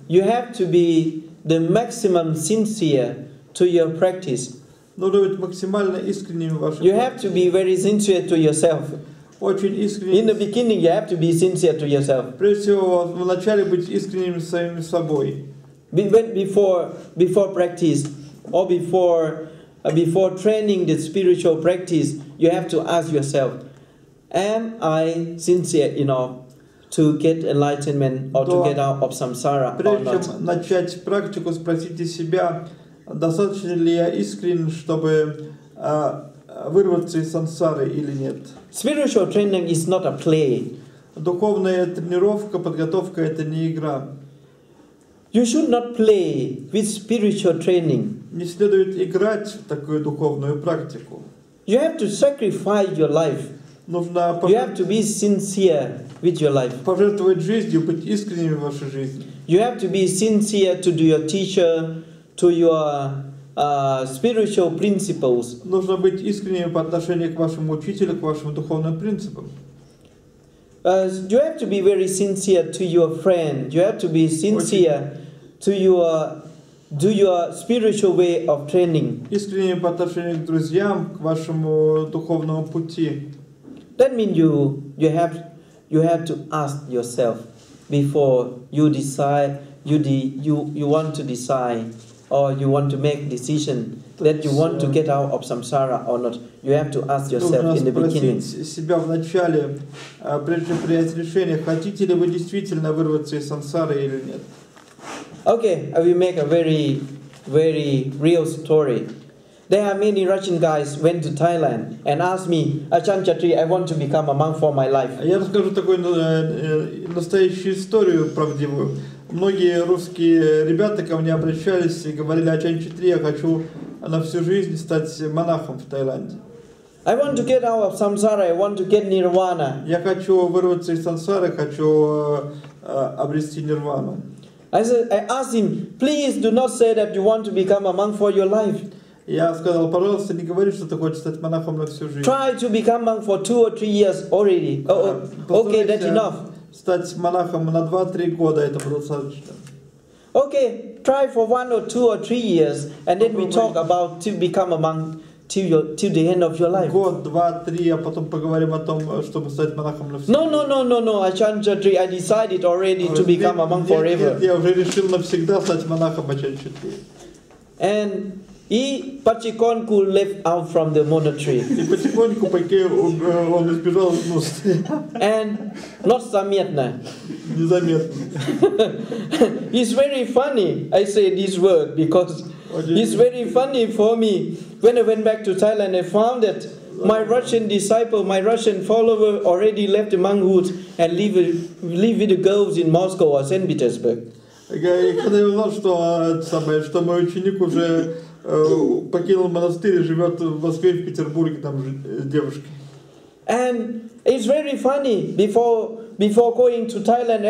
you have to be the maximum sincere to your practice. Нужно быть максимально искренним в вашей You have to be very sincere to yourself. Очень искренним. In the beginning, you have to be sincere to yourself. Прежде всего, вначале быть искренним с самим собой. Before practice or before training the spiritual practice, you have to ask yourself, am I sincere enough to get enlightenment or to get out of samsara or Прежде not? чем начать практику, спросите себя, достаточно ли я искренен, чтобы вырваться из сансары или нет. Spiritual training is not a play. Духовная тренировка, подготовка — это не игра. You should not play with spiritual training. Не следует играть в такую духовную практику. You have to sacrifice your life. Нужно You have to be sincere with your life. пожертвовать жизнью, быть искренними в вашей жизни. You have to be sincere to your teacher, to your spiritual principles. Нужно быть искренними по отношению к вашему учителю, к вашим духовным принципам. You have to be very sincere to your friend. You have to be sincere to your spiritual way of training. Искренне по отношению к друзьям, к вашему духовному пути. That means you have to ask yourself before you decide you want to decide or you want to make decision that you want to get out of samsara or not. You have to ask yourself in the beginning. Нужно спросить себя в начале, прежде чем принять решение, хотите ли вы действительно вырваться из сансары или нет. Okay, I will make a very, very real story. There are many Russian guys went to Thailand and asked me, Ajan Chatri, I want to become a monk for my life. Я расскажу такую настоящую историю правдивую. Многие русские ребята ко мне обращались и говорили: Аджан Чатри, я хочу на всю жизнь стать монахом в Таиланде. I want to get out of samsara, I want to get nirvana. Я хочу вырваться из сансары, хочу обрести нирвану. I asked him, please do not say that you want to become a monk for your life. Я сказал, пожалуйста, не говори, что ты хочешь стать монахом на всю жизнь. Try to become monk for 2 or 3 years already. Okay, that's enough. Стать монахом на 2-3 года, это достаточно. Okay, try for 1 or 2 or 3 years, and then we talk about to become a monk till the end of your life. Год, 2-3, а потом поговорим о том, чтобы стать монахом на всю жизнь. No, Ajahn Chatri, I decided already to become a monk forever. Нет, я уже решил навсегда стать монахом Аджан Чатри. And he Pachikonku left out from the monastery. И потихоньку, пока он избежал из монастыря. And not Samyatna. Незаметно. It's very funny, I say this word, because it's very funny for me. When I went back to Thailand, I found that my Russian disciple, my Russian follower already left the monkhood and live with the girls in Moscow or St. Petersburg. Когда я узнал, что мой ученик уже покинул монастырь и живет в Москве, в Петербурге, там с девушкой. And it's very funny. Before going to Thailand,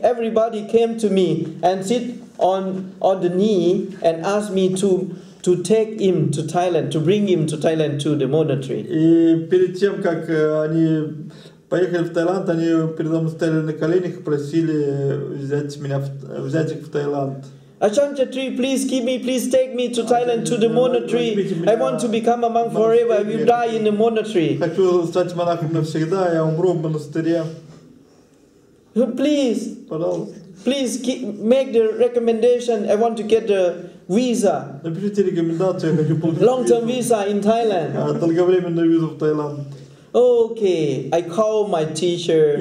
everybody came to me and sit on the knee and asked me to take him to Thailand, to bring him to Thailand to the monastery. И перед тем, как они поехали в Таиланд, они передо мной стояли на коленях и просили взять их в Таиланд. Ajahn Chatri, please take me to Thailand to the monastery. I want to become a monk forever. I will die in the monastery. Хочу стать монахом навсегда, я умру в монастыре. Please, пожалуйста. Please make the recommendation. I want to get the visa. Напишите рекомендацию, я хочу получить long-term visa in Thailand. Долговременную визу в Таиланд. Okay, I called my teacher,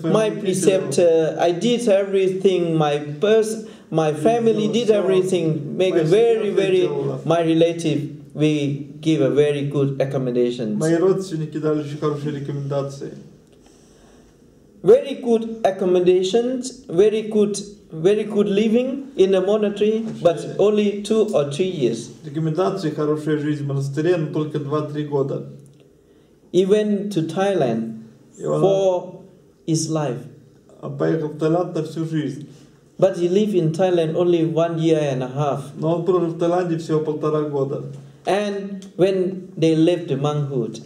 my preceptor. I did everything. My family did everything. Make a my relative. We give a very good recommendations. Мои родственники дали очень хорошие рекомендации. Very good accommodations, very good living in a monastery, but only 2 or 3 years. Рекомендации, хорошая жизнь в монастыре, но только 2-3 года. He went to Thailand for his life. Поехал в Таиланд на всю жизнь. But he lived in Thailand only 1 year and a half. Но он прожил в Таиланде всего 1,5 года. And when they left the monkhood,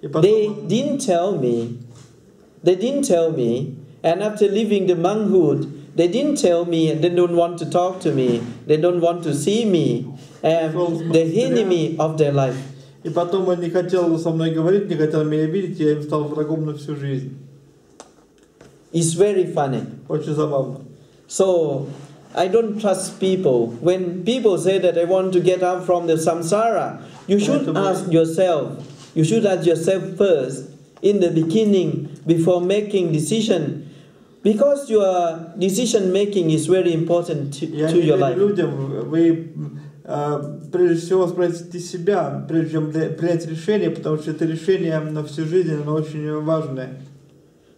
they didn't tell me And after leaving the monkhood, they didn't tell me and they don't want to talk to me. They don't want to see me. And the enemy of their life. И потом он не хотел со мной говорить, не хотел меня видеть, я им стал врагом на всю жизнь. It's very funny. Очень забавно. So, I don't trust people. When people say that they want to get out from the samsara, you should ask yourself. You should ask yourself first, in the beginning, before making decision. Because your decision making is very important to your life. Вы прежде всего спросите себя, прежде чем принять решение, потому что это решение на всю жизнь, оно очень важное.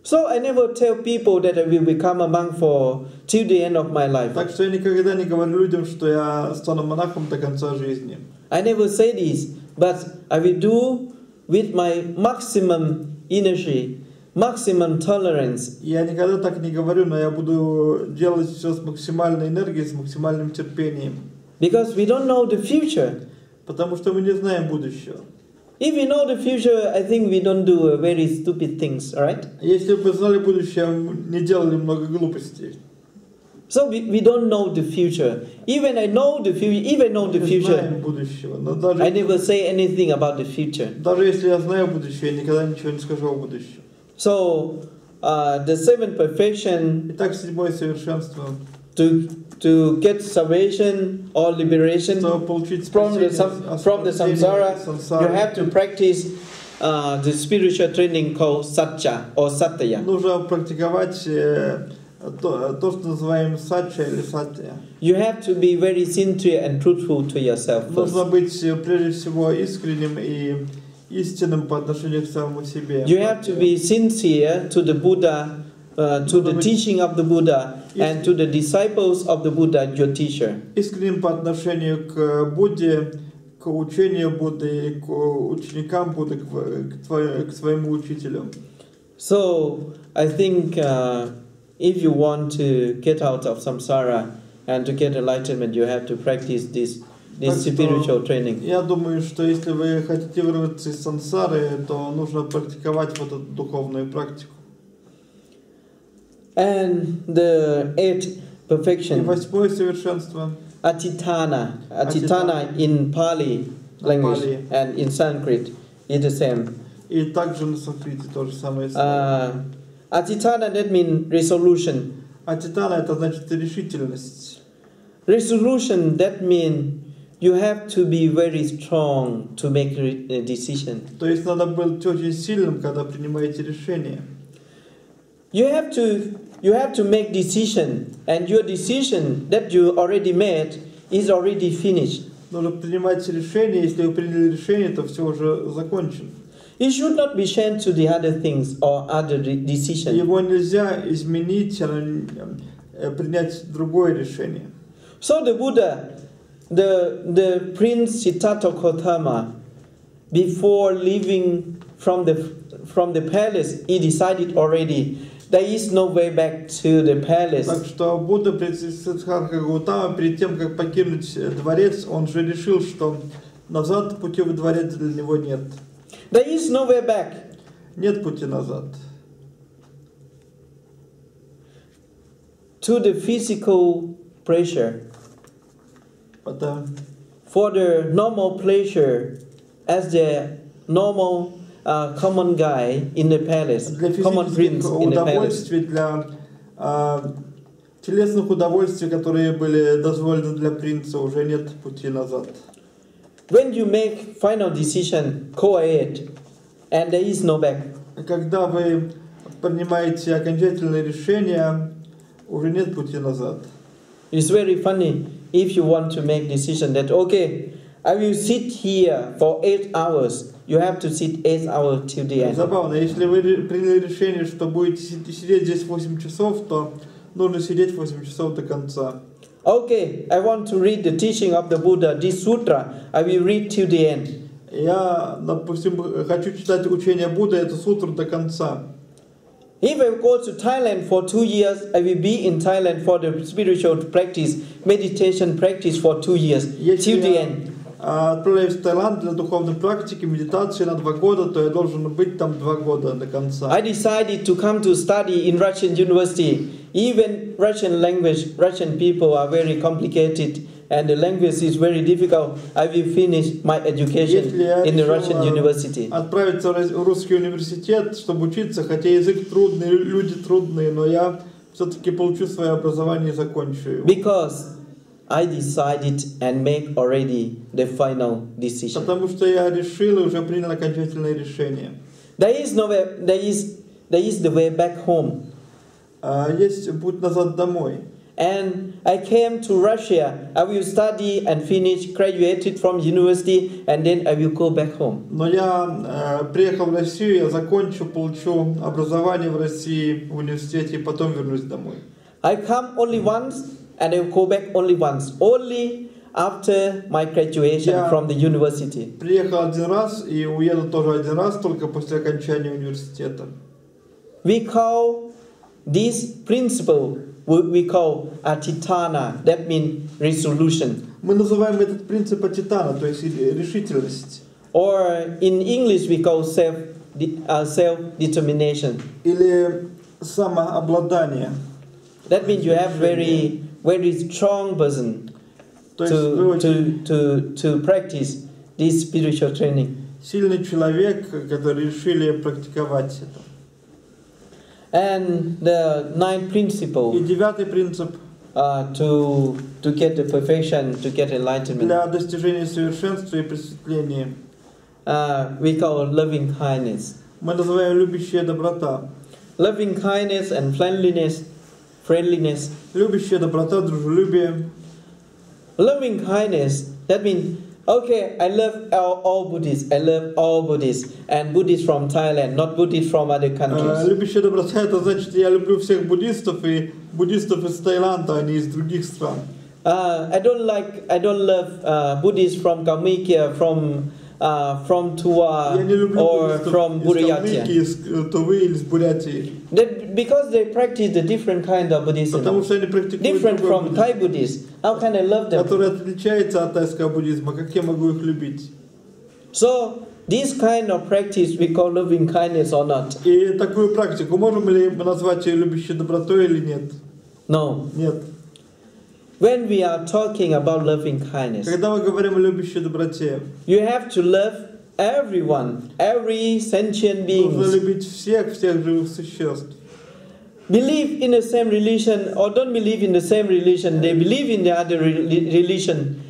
So I never tell people that I will become a monk for till the end of my life. Так что я никогда не говорю людям, что я стану монахом до конца жизни. I never say this, but I will do with my maximum energy, maximum tolerance. Я никогда так не говорю, но я буду делать все с максимальной энергией, с максимальным терпением. Because we don't know the future. Потому что мы не знаем будущего. If we know the future, I think we don't do very stupid things, right? Если бы знали будущее, не делали много глупостей. So we don't know the future. Even I know the future, I never say anything about the future. Даже если я знаю будущее, я никогда ничего не скажу о будущем. So the seventh perfection. Итак, седьмое совершенство. To get salvation or liberation from the samsara, you have to practice the spiritual training called satya or satya. Нужно практиковать то, что называем сатча или сатья. You have to be very sincere and truthful to yourself first. Нужно быть прежде всего искренним и истинным по отношению к самому себе. You have to be sincere to the Buddha. To the teaching of the Buddha and to the disciples of the Buddha, your teacher. Искренним по отношению к Будде, к учению Будды, к ученикам Будды, к своему учителю. So I think if you want to get out of samsara and to get enlightenment, you have to practice this spiritual training. Я думаю, что если вы хотите вырваться из сансары, то нужно практиковать вот эту духовную практику. And the eighth perfection. И восьмое совершенство. Atitana. Atitana in Pali language and in Sanskrit is the same. И также на санскрите то же самое слово. Atitana, that means resolution. Atitana это значит решительность. Resolution, that means you have to be very strong to make a decision. То есть надо быть очень сильным, когда принимаете решение. You have to make decision, and your decision that you already made is already finished. Нужно принимать решение. Если вы приняли решение, то все уже закончено. It should not be changed to the other things or other decisions. Его нельзя изменить, принять другое решение. So the Buddha, the Prince Siddhartha Gautama, before leaving from the palace, he decided already. There is no way back to the palace. Так что Будда, Сиддхартха Гаутама, перед тем, как покинуть дворец, он же решил, что назад пути во дворец для него нет. There is no way back. Нет пути назад. To the physical pleasure. For the normal pleasure, as the normal common guy in the palace, common prince in the palace. Для телесных удовольствий, которые были дозволены для принца, уже нет пути назад. When you make final decision, go ahead, and there is no back. Когда вы принимаете окончательное решение, уже нет пути назад. It's very funny if you want to make decision that okay, I will sit here for 8 hours. You have to sit 8 hours till the end. Забавно, если вы приняли решение, что будете сидеть здесь 8 часов, то нужно сидеть 8 часов до конца. Okay, I want to read the teaching of the Buddha, this sutra, I will read till the end. Я, допустим, хочу читать учение Будды, эту сутру до конца. If I go to Thailand for 2 years, I will be in Thailand for the spiritual practice, meditation practice for 2 years, till the end. отправляюсь в Таиланд для духовной практики, медитации на 2 года, то я должен быть там 2 года до конца. I decided to come to study in Russian university. Even Russian language, Russian people are very complicated and the language is very difficult. I will finish my education in the Russian university. Отправиться в русский университет, чтобы учиться, хотя язык трудный, люди трудные, но я все-таки получу свое образование и закончу его. Because I decided and make already the final decision. Потому что я решил и уже принял окончательное решение. There is the way back home. Есть путь назад домой. And I came to Russia. I will study and finish, graduated from university, and then I will go back home. Но я приехал в Россию, я закончу, получу образование в России в университете и потом вернусь домой. I come only once and I will go back only once. Only after my graduation from the university. Приехал один раз и уеду тоже один раз, только после окончания университета. We call this principle, we call atitana, that means resolution. Мы называем этот принцип атитана, то есть решительность. Or in English we call self-determination. Или самообладание. That means you have very strong person to practice this spiritual training. Сильный человек, который решили практиковать это. And the ninth principle. И 9-й принцип. To get the perfection, to get enlightenment. Для достижения совершенства и просветления. We call loving kindness. Мы называем любящая доброта. Loving kindness and friendliness. Любящая доброта, дружелюбие. Loving kindness, that means, okay, I love all Buddhists. I love all Buddhists. And Buddhists from Thailand, not Buddhists from other countries. Любящая доброта, это значит, я люблю всех буддистов и буддистов из Таиланда, а не из других стран. I don't love Buddhists from Kalmykia, from Tuva or from Buryatia. Because they practice the different kind of Buddhism. Different from Thai Buddhists. How can I love them? So, this kind of practice we call loving kindness or not? И такую практику можем ли мы назвать ее любящей добротой или нет? No. Нет. When we are talking about loving kindness, когда мы говорим о любящей доброте, you have to love everyone, every sentient being. Нужно любить всех живых существ. Believe in the same religion or don't believe in the same religion, they believe in the other religion.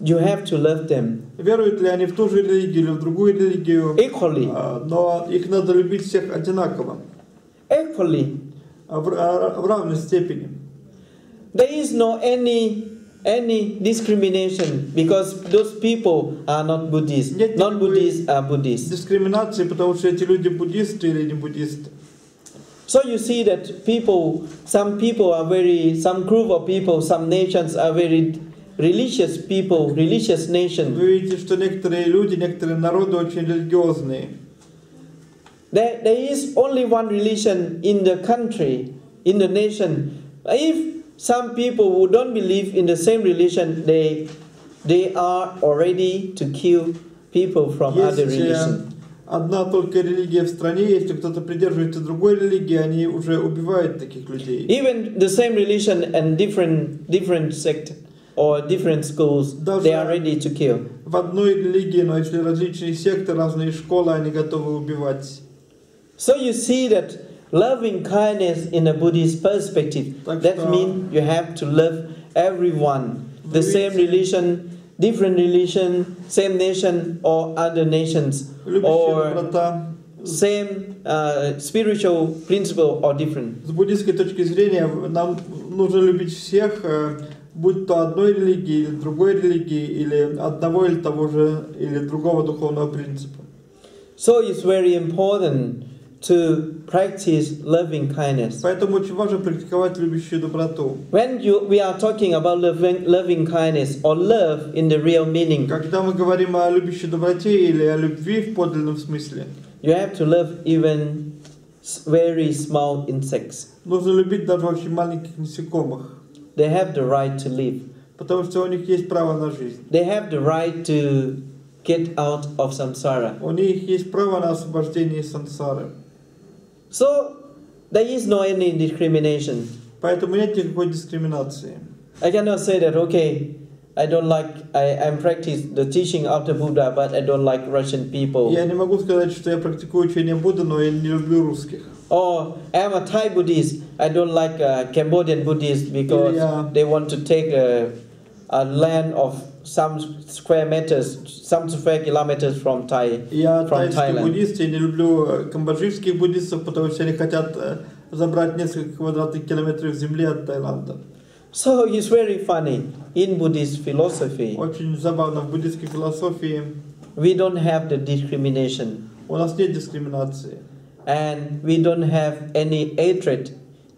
You have to love them. Веруют ли они в ту же религию или в другую религию? Equally. Но их надо любить всех одинаково. Equally. В равной степени. There is no any discrimination because those people are not Buddhists. Non-Buddhists are Buddhists. Дискриминации, потому что эти люди буддисты или не буддисты. So you see that some group of people, some nations are very religious people, religious nation. Вы видите, что некоторые люди, некоторые народы очень религиозные. There is only one religion in the country, in the nation. If some people who don't believe in the same religion, they are already to kill people from other religion. Одна только религия в стране, если кто-то придерживается другой религии, они уже убивают таких людей. Even the same religion and different sect or different schools, they are ready to kill. В одной религии, но если различные секты, разные школы, они готовы убивать. So you see that loving kindness in a Buddhist perspective, that means you have to love everyone. The same religion, different religion, same nation or other nations, or same spiritual principle or different. С буддистской точки зрения нам нужно любить всех, будь то одной религии или другой религии, или одного или того же, или другого духовного принципа. So it's very important to practice loving kindness. Поэтому очень важно практиковать любящую доброту. When we are talking about loving kindness or love in the real meaning, когда мы говорим о любящей доброте или о любви в подлинном смысле, you have to love even very small insects. Нужно любить даже очень маленьких насекомых. They have the right to live. Потому что у них есть право на жизнь. They have the right to get out of samsara. У них есть право на освобождение из сансары. So there is no any discrimination. Поэтому нет никакой дискриминации. I cannot say that, okay, I'm practice the teaching of the Buddha, but I don't like Russian people. Я не могу сказать, что я практикую учение Будды, но я не люблю русских. Or I'm a Thai Buddhist, I don't like Cambodian Buddhists because they want to take a land of some square meters, some square kilometers from Thailand. Я тайский буддист, я не люблю камбоджийских буддистов, потому что они хотят забрать несколько квадратных километров земли от Таиланда. So it's very funny in Buddhist philosophy. Очень забавно в буддистской философии. We don't have the discrimination. У нас нет дискриминации. And we don't have any hatred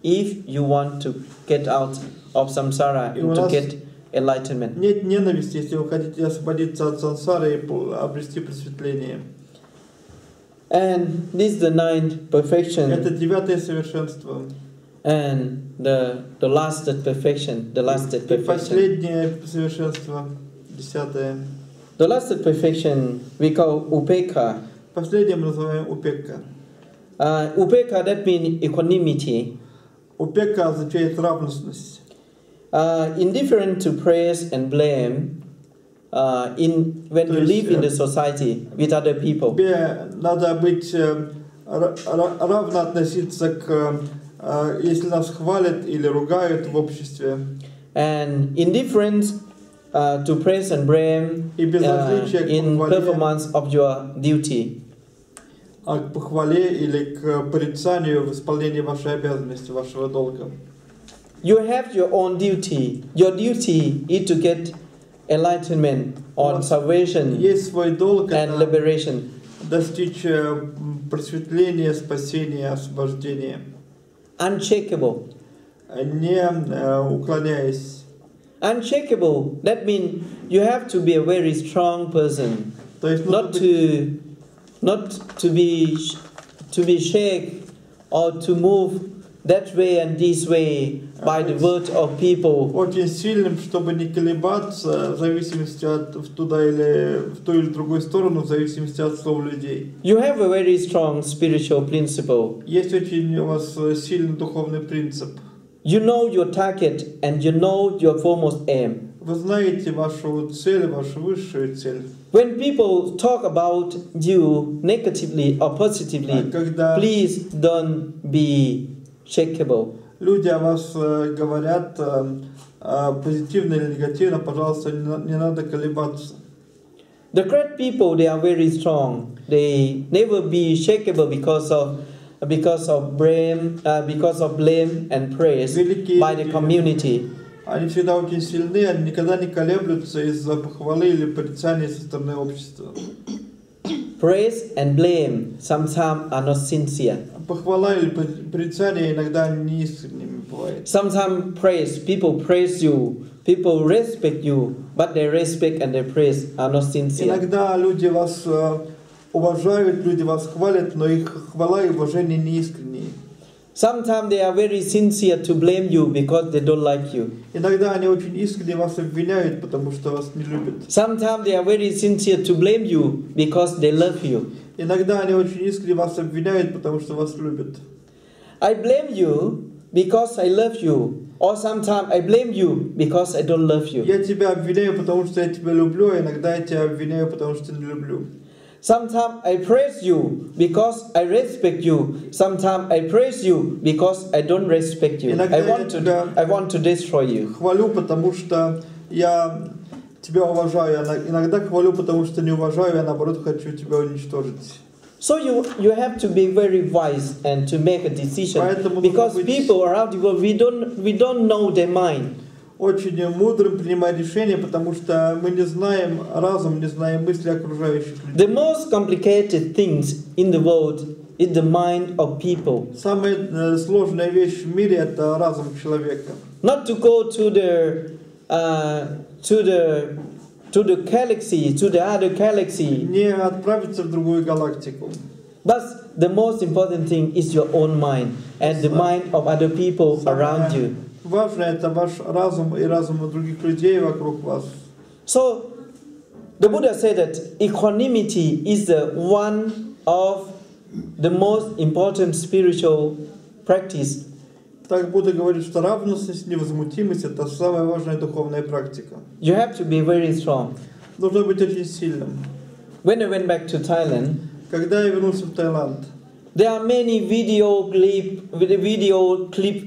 if you want to get out of samsara and to get enlightenment. Нет ненависти, если вы хотите освободиться от сансары и обрести просветление. And this is the ninth perfection. Это девятое совершенство. And the lasted perfection, the lasted perfection. Последнее совершенство, десятое. The lasted perfection we call upekha. Последнее мы называем упекка. Upekha, that means equanimity. Упекка означает равностность. Indifferent to praise and blame. When you live in the society with other people. Тебе надо быть равно относиться к, если нас хвалят или ругают в обществе. And indifference to praise and blame in performance of your duty. А к похвале или к порицанию в исполнении вашей обязанности, вашего долга. You have your own duty. Your duty is to get enlightenment on salvation and liberation. Достичь просветления, спасения, освобождения. Unshakable. Не уклоняясь. Unshakable. That means you have to be a very strong person. Not to be shaken or to move that way and this way by the word of people. Очень сильным, чтобы не колебаться в зависимости от туда или в ту или другую сторону, в зависимости от слов людей. You have a very strong spiritual principle. Есть очень у вас сильный духовный принцип. You know your target and you know your foremost aim. Вы знаете вашу цель, вашу высшую цель. When people talk about you negatively or positively, please don't be shakeable. Люди о вас говорят позитивно или негативно, пожалуйста, не надо колебаться. The great people, they are very strong. They never be shakeable because of blame and praise by the community. Они всегда очень сильны, они никогда не колеблются из-за похвалы или порицания со стороны общества. Praise and blame sometimes are not sincere. Похвала или порицание иногда не искренними бывает. Sometimes people praise you, people respect you, but their respect and their praise are not sincere. Иногда люди вас уважают, люди вас хвалят, но их хвала и уважение не искренние. Sometimes they are very sincere to blame you because they don't like you. Иногда они очень искренне вас обвиняют, потому что вас не любят. Sometimes they are very sincere to blame you because they love you. Иногда они очень искренне вас обвиняют, потому что вас любят. I blame you because I love you. Or sometimes I blame you because I don't love you. Я тебя обвиняю, потому что я тебя люблю, а иногда я тебя обвиняю, потому что не люблю. Sometimes I praise you because I respect you. Sometimes I praise you because I don't respect you. I want to destroy you. Хвалю, потому что я тебя уважаю. Иногда хвалю, потому что не уважаю, а наоборот хочу тебя уничтожить. So you have to be very wise and to make a decision because people around the world we don't know their mind. Очень мудрым принимать решения, потому что мы не знаем разум, не знаем мысли окружающих людей. The most complicated things in the world is the mind of people. Самая сложная вещь в мире это разум человека. Not to go to the galaxy, to the other galaxy. Не отправиться в другую галактику. But the most important thing is your own mind and the mind of other people around you. важно это ваш разум и разум других людей вокруг вас. So, the Buddha said that equanimity is the one of the most important spiritual practice. Так Будда говорит, что равностность, невозмутимость – это самая важная духовная практика. You have to be very strong. Нужно быть очень сильным. When I went back to Thailand, Когда я вернулся в Таиланд, there are many video clip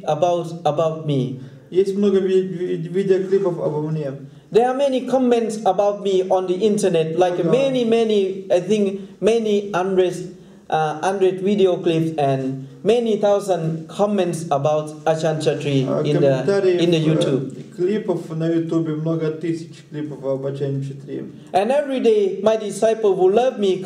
about me. есть много видеоклипов обо мне. There are many comments about me on the internet, like many, I think many hundred video clips and many thousand comments about Ajahn Chatri in the YouTube. Клипов на YouTube, много тысяч клипов об Аджане Чатри. And every day my disciple who love me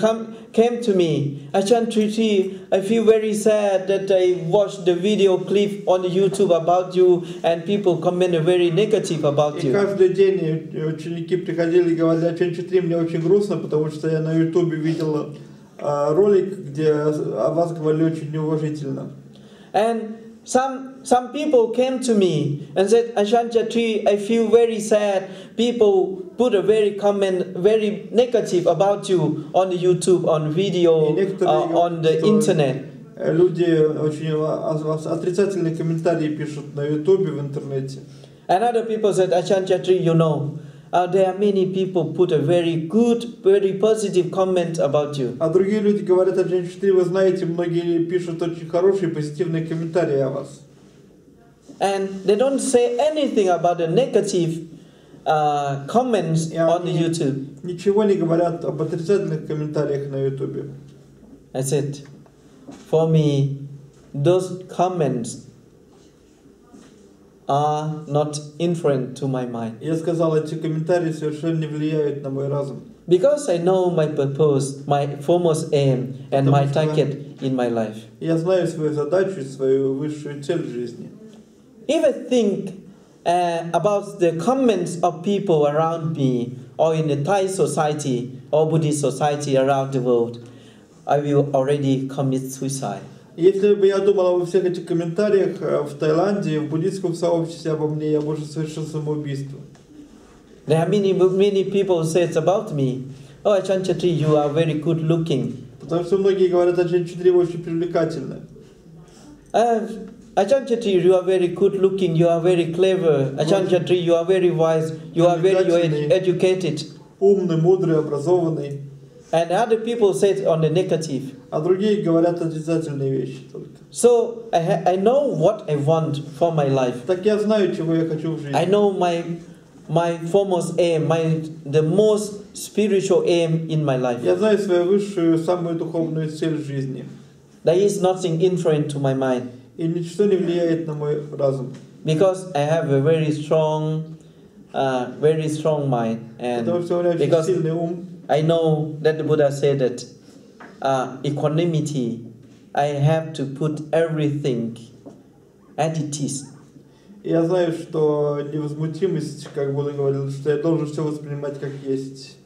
came to me, Ajahn Chatri, I feel very sad that I watched the video clip on the YouTube about you and people comment very negative about you. И каждый день ученики приходили и говорили, Аджан Чатри, мне очень грустно, потому что я на YouTube видел ролик, где о вас говорили очень неуважительно. And some people came to me and said, Ajahn Chatri, I feel very sad. People put a very negative about you on the YouTube, on video, on the internet. Люди очень отрицательные комментарии пишут на YouTube, в интернете. And other people said, Ajahn Chatri, you know, there are many people put a very good, very positive comment about you. А другие люди говорят, Аджан Чатри, вы знаете, многие пишут очень хорошие, позитивные комментарии о вас. And they don't say anything about the negative comments on the YouTube. Ничего не говорят об отрицательных комментариях на YouTube. I said, for me, those comments are not influent to my mind. Я сказал, эти комментарии совершенно не влияют на мой разум. Because I know my purpose, my foremost aim, and my target in my life. Я знаю свою задачу и свою высшую цель в жизни. If I think about the comments of people around me, or in the Thai society or Buddhist society around the world, I will already commit suicide. Если бы я думал о всех этих комментариях в Таиланде, в буддийском сообществе обо мне, я бы уже совершил самоубийство. There are many people says about me, oh, Ajahn Chatri, you are very good looking. Потому что многие говорят, Аджан Чатри очень привлекательны. Ajahn Chatri, you are very good looking, you are very clever. Ajahn Chatri, you are very wise, you are very educated. Умный, мудрый, образованный. And other people say it on the negative. А другие говорят отрицательные вещи только. So I know what I want for my life. Так я знаю, чего я хочу в жизни. I know my foremost aim, the most spiritual aim in my life. Я знаю свою высшую, самую духовную цель в жизни. There is nothing influent to my mind. И ничто не влияет на мой разум. Because I have a very strong mind, and because I know that the Buddha said that equanimity, I have to put everything as it is. Я знаю, что невозмутимость, как Будда говорил, что я должен все воспринимать как есть.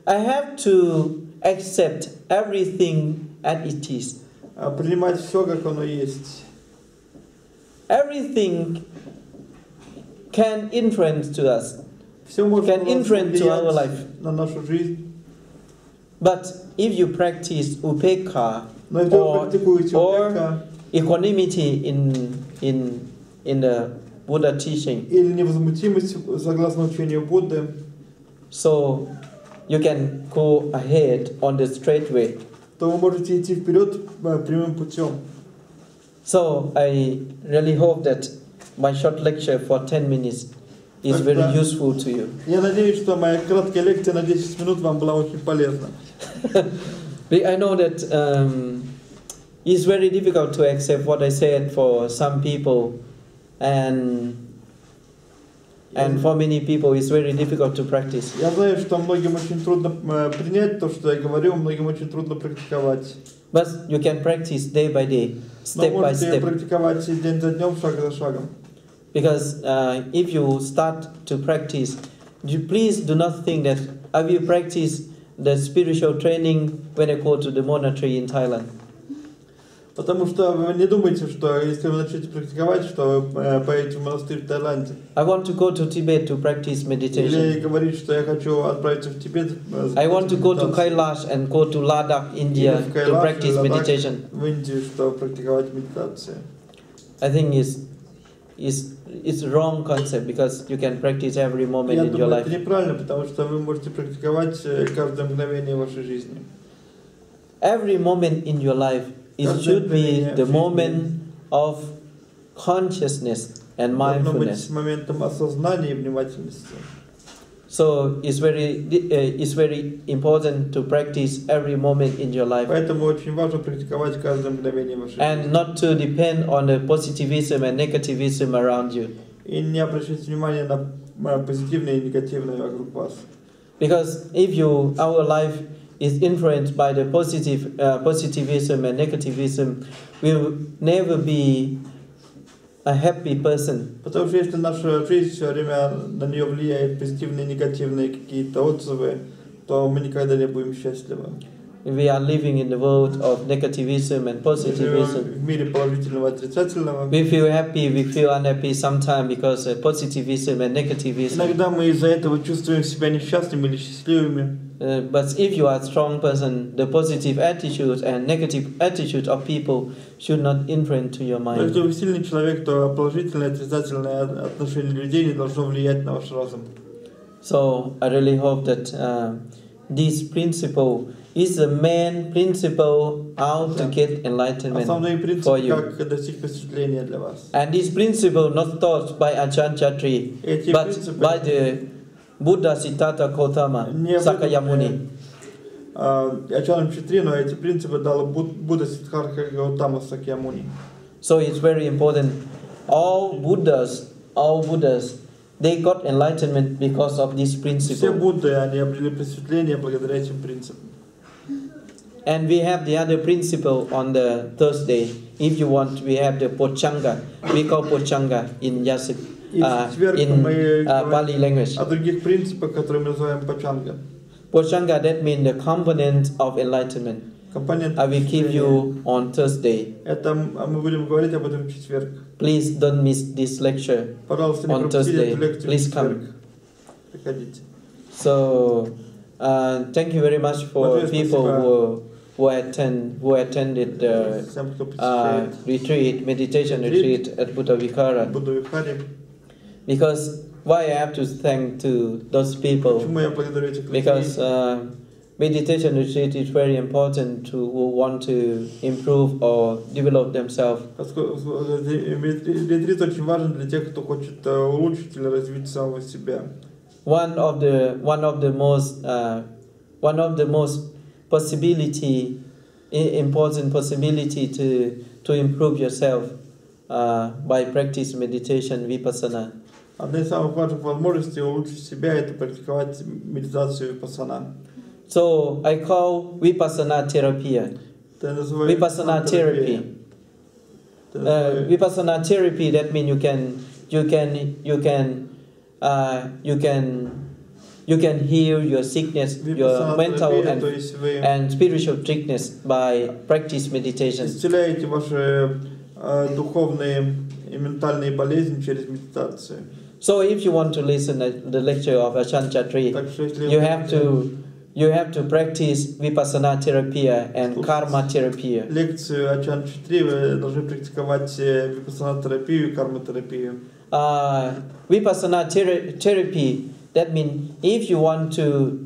I have to accept everything as it is. Принимать все, как оно есть. Everything can influence to us. Все может can influence to our life. На нашу жизнь. But if you practice upekkha or equanimity in the Buddha teaching, или невозмутимость согласно учению Будды, so you can go ahead on the straight way. То вы можете идти вперед прямым путем. So I really hope that my short lecture for 10 minutes is very useful to you. Я надеюсь, что моя краткая лекция на 10 минут вам была очень полезна. I know that it's very difficult to accept what I said for some people, and for many people it's very difficult to practice. Я знаю, что многим очень трудно принять то, что я говорю, многим очень трудно практиковать. But you can practice day by day, step by step. Практиковать день за днем, шаг за шагом. Because if you start to practice, please do not think that I will practice the spiritual training when I go to the monastery in Thailand. Потому что вы не думайте, что если вы начнете практиковать, что вы поедете в монастырь в Таиланде. I want to go to Tibet to practice meditation. Или говорить, что я хочу отправиться в Тибет. I want to go to Kailash and go to Ladakh, India to practice meditation. В Индию, чтобы практиковать медитацию. I think it's wrong concept because you can practice every moment in your Я думаю, life. это неправильно, потому что вы можете практиковать каждое мгновение вашей жизни. Every moment in your life, it should be the moment of consciousness and mindfulness. Должно быть моментом осознания и внимательности. So it's very important to practice every moment in your life. Поэтому очень важно практиковать каждое мгновение вашей And жизни. not to depend on the positivism and negativism around you. И не обращайте внимания на позитивное и негативное вокруг вас. Because if our life is influenced by the positivism and negativism, we will never be a happy person. Потому что если наша жизнь все время на нее влияет позитивные и негативные какие-то отзывы, то мы никогда не будем счастливы. We are living in the world of negativism and positivism. В мире положительного и отрицательного. We feel happy, we feel unhappy sometimes because of positivism and negativism. Иногда мы из-за этого чувствуем себя несчастными или счастливыми. But if you are a strong person, the positive attitude and negative attitude of people should not influence to your Но mind. если вы сильный человек, то положительное и отрицательное отношение людей не должно влиять на ваш разум. So I really hope that this principle is the main principle how to get enlightenment Основные for принципы, you. как достичь просветления для вас. And this principle not taught by Aджан Чатри, Эти but принципы by the Buddha Siddhartha Gautama, Sakyamuni. Аджаном Чатри, но эти принципы дал Будда Сиддхартха Гаутама Сакьямуни. So it's very important. All Buddhas, they got enlightenment because of this Все principle. Будды, они обрели просветление благодаря этим принципам. And we have the other principle on the Thursday. If you want, we have the Pochanga. We call Pochanga in Yasik, in Pali language. О других принципах, которые мы называем пачанга. Pochanga, that means the component of enlightenment. Компонент. I will give you on Thursday. Это мы будем говорить об этом в четверг. Please don't miss this lecture Пожалуйста, не on пропустите Thursday. эту лекцию в Please четверг. come. Приходите. So, thank you very much for people who attended the Всем, кто посещает retreat, meditation retreat at Buddha Vikara. Будду Вихаре. Because why I have to thank to those people? Почему я благодарю этих людей? Because meditation retreat is very important to who want to improve or develop themselves. Ретрит очень важен для тех, кто хочет улучшить или развить самого себя. One of the most important possibility to improve yourself by practice meditation vipassana. Одна из самых важных возможностей улучшить себя — это практиковать медитацию випассана. So I call vipassana therapy. Vipassana therapy. Vipassana therapy. That means you can heal your sickness, your mental and spiritual sickness by practice meditation. Исцеляете ваши духовные и ментальные болезни через медитацию. So if you want to listen to the lecture of Ajan Chatri, you have to practice vipassana therapy and karma therapy. Лекцию Аджан Чатри вы должны практиковать випассана терапию и карма терапию. Vipassana therapy, that means if you want to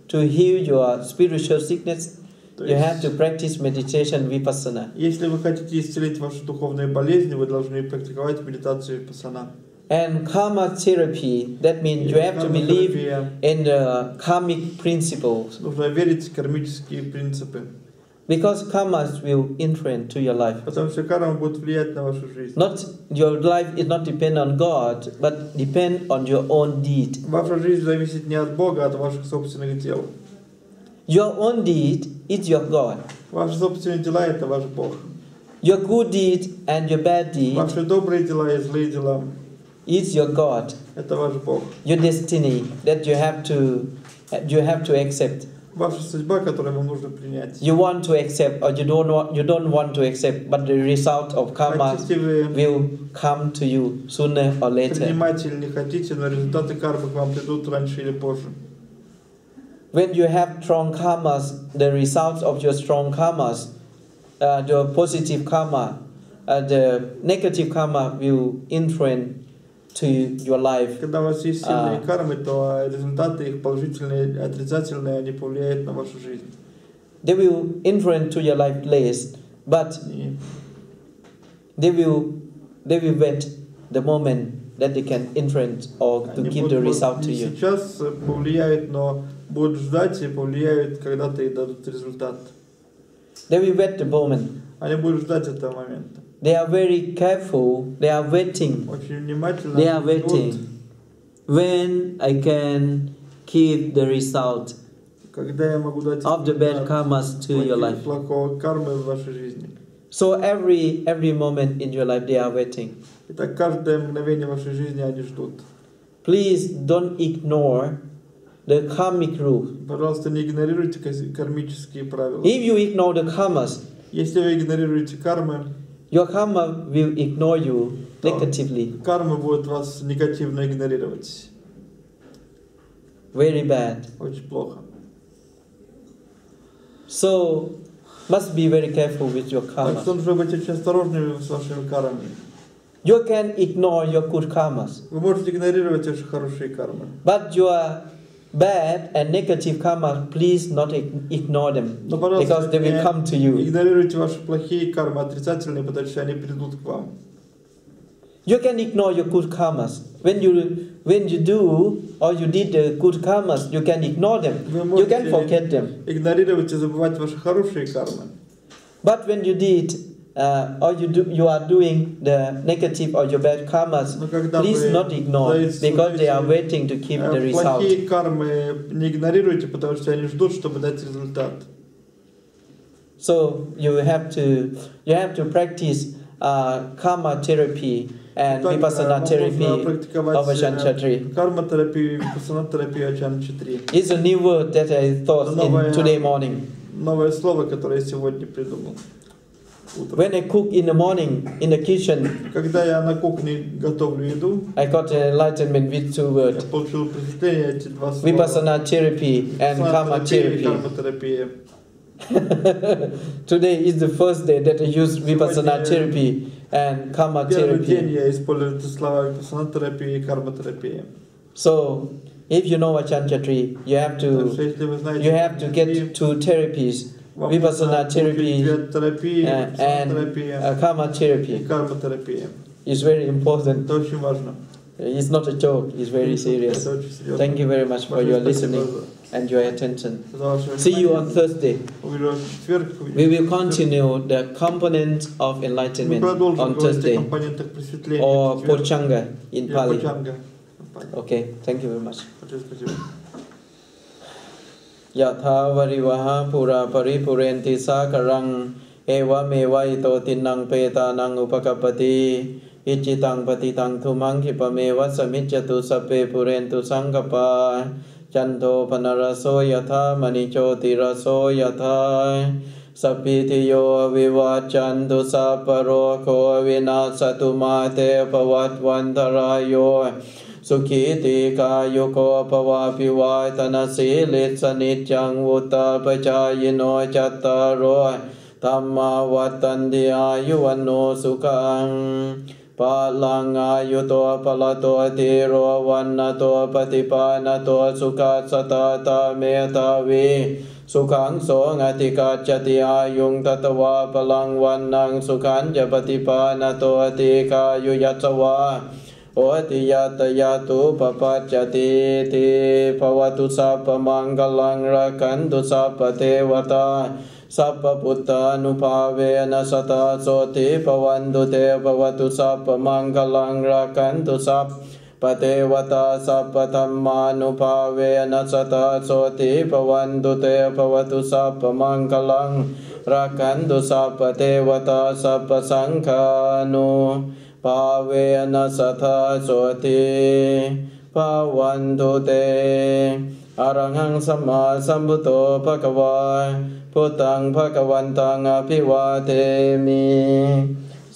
heal your spiritual sickness, you have to practice meditation vipassana. Если вы хотите исцелить ваши духовные болезни, вы должны практиковать медитацию випассана. And karma therapy, that means you have to believe in the karmic principles. Нужно верить в кармические принципы. Because karmas will influence to your life. Потому что карма будет влиять на вашу жизнь. Your life is not depend on God, but depend on your own deed. Ваша жизнь зависит не от Бога, а от ваших собственных дел. Your own deed is your God. Ваши собственные дела — это ваш Бог. Your good deed and your bad deed Ваши добрые дела и злые дела is your God. — это ваш Бог. Your destiny that you have to accept. ваша судьба, которую вам нужно принять. You want to accept or you don't want to accept, but the result of karma will come to you sooner or later. Принимать или не хотите, но результаты кармы к вам придут раньше или позже. When you have strong karmas, the results of your strong karmas, the positive karma, the negative karma will influence to your life. Когда у вас есть сильные кармы, то результаты их положительные и отрицательные, они повлияют на вашу жизнь. They will influence to your life less, but they will wait the moment that they can influence or to give the result to you. Сейчас повлияют, но будут ждать и повлияют, когда-то и дадут результат. They will wait the moment. Они будут ждать этого момента. They are very careful. They are waiting. Очень внимательно. They are waiting. When I can give the result когда я могу дать of the bad karmas to your life. Плохого кармы в вашей жизни. So every moment in your life they are waiting. Итак, каждое мгновение вашей жизни они ждут. Please don't ignore the karmic rule. Пожалуйста, не игнорируйте кармические правила. If you ignore the karmas, если вы игнорируете кармы, your karma will ignore you negatively. Карма будет вас негативно игнорировать. Very bad. Очень плохо. So must be very careful with your karma. Так что нужно быть очень осторожными с вашими кармами. You can ignore your good karmas. Вы можете игнорировать ваши хорошие кармы. But your bad and negative karma, please not ignore them, because they will come to you. Игнорируйте ваши плохие кармы, отрицательные, потому что они придут к вам. You can ignore your good karmas. When you do or you did the good karmas, you can ignore them. You can forget them. Игнорировать и забывать ваши хорошие кармы. But when you did or you are doing the negative or your bad karmas, please not ignore, because they are waiting to keep the result. Плохие кармы не игнорируйте, потому что они ждут, чтобы дать результат. So you have to practice karma therapy and vipassana therapy of Aджan Чатри. Карма-терапию, випассана-терапию Аджан Чатри. It's a new word that I thought in today morning. Новое слово, которое я сегодня придумал. When I cook in the morning in the kitchen, когда я на кухне готовлю еду, I got enlightenment with two words. Я получил просветление, эти два слова. Vipassana therapy and karma therapy. Today is the first day that I use vipassana therapy and karma Первый день therapy. я использую эти слова випассана-терапия и карма-терапия. So, if you know Aджan Чатри, you have to get two therapies. Vipassana therapy and karma therapy. It's very important. It's not a joke, it's very serious. Thank you very much for your listening and your attention. See you on Thursday. We will continue the components of enlightenment on Thursday, or Pochanga in Pali. Okay, thank you very much. Yatha varivaha pura paripurenti sakarang eva meva ito tinang petanang upakapati ichitang patitang tumang kipameva samichyatu sape purentu sangkapa chanto panaraso yatha manichoti raso yatha sapitiyo avivachantu saparo ko vinasatu mate pavattvantarayo Sukhiti kayuko pavapi vaitanasi litsanitjang uttapachayino chattaro Tamma vattandi ayuvanno sukhang Palang ayuto palato tiro vannato patipanato sukhatsatata metavi Sukhang songatika chati ayung tatawa palang vannang sukhanja patipanato atika yuyatsawa Oti yata yatu papachati ti pavatu sapa mangalang rakantu sapa tevata sapa putta nupavena sata soti pavantu te pavatu sapa mangalang rakantu sapa tevata sapa tamma nupavena sata soti pavantu te pavatu sapa mangalang rakantu sapa tevata sapa sankhanu Pavena satha soti pavantu te อะระหังสัมมาสัมพุทโธภะคะวาพุทธังภะคะวันตังอภิวาเทมิ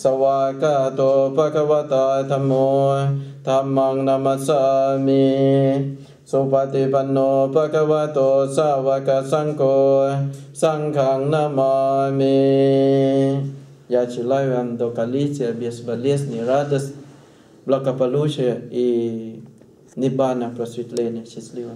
สวากาโตภะคะวะตาธัมโมธัมมังนัมมัสสามิสุปฏิปันโนภะคะวะโตสาวกสังโฆสังฆังนามามิ Я желаю вам долголетия, безболезни, радость, благополучия и небана просветления. Счастливо.